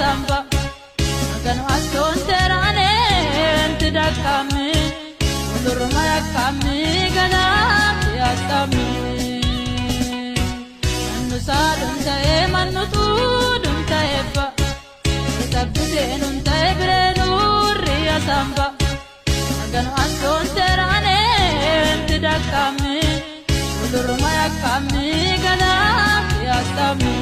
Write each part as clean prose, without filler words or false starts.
samba Magano aston terane Entidakami Udurma yakami Galam yastami Manusadun tae manutudun tae fa Sabdisen tae brenurri samba Magano aston terane Entidakami Udurma yakami Galam yastami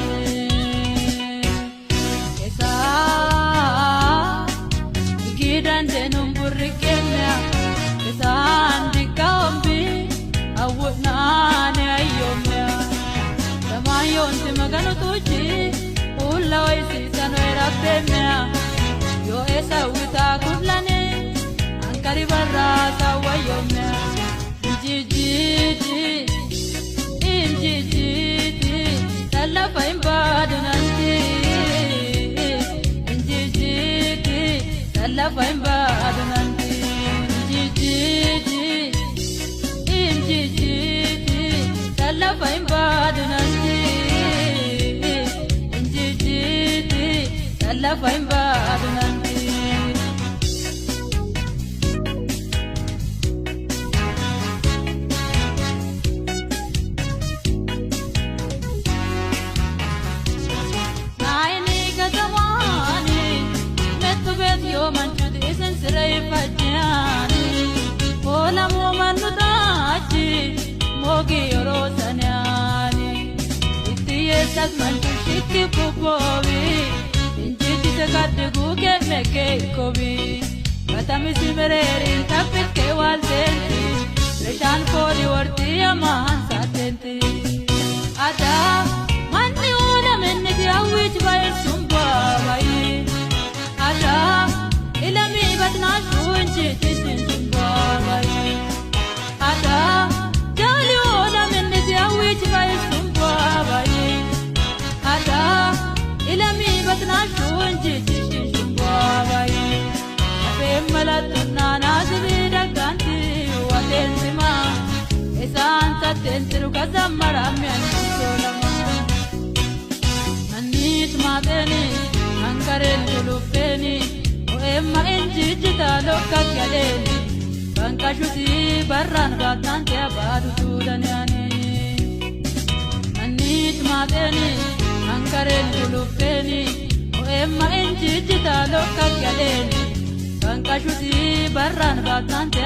Gidante numburi kenya Kesandi kaumbi Awunane ayomya Damayon si magano tuji Ula waisi sano erapemya Yo esa wita kublane Angkari barra sawayomya Injijiji Injijiji Talafa imbadu nanti La faimba adunanti jiji jiji la faimba adunanti jiji la faimba adunanti naini katamani metu bet yo manchu Sirai fajani, ola momanu dachi, mogi orosanyani. Itiye sagmantu shiki kukovi, injiti segade guge meke kovi. Katami simereri tapit ke walsenti, reshan koli warti amahan satenti. Ada mani ola menni diawich bayi sumba bayi. Ada ilami batna shunji tishin bayi Ada jali ola minni diawich bayi sumba bayi Ada ilami batna shunji tishin bayi Abe malatuna nazbi daganti walenzima Esan tatentiru kazamara mianti solama Nanit madeni ankarel kulupeni Emma injijita lokka kyaleni Banka shuti barran batante abadu tudanyani Anit madeni ankarel kulupeni Emma injijita lokka kyaleni Banka shuti barran batante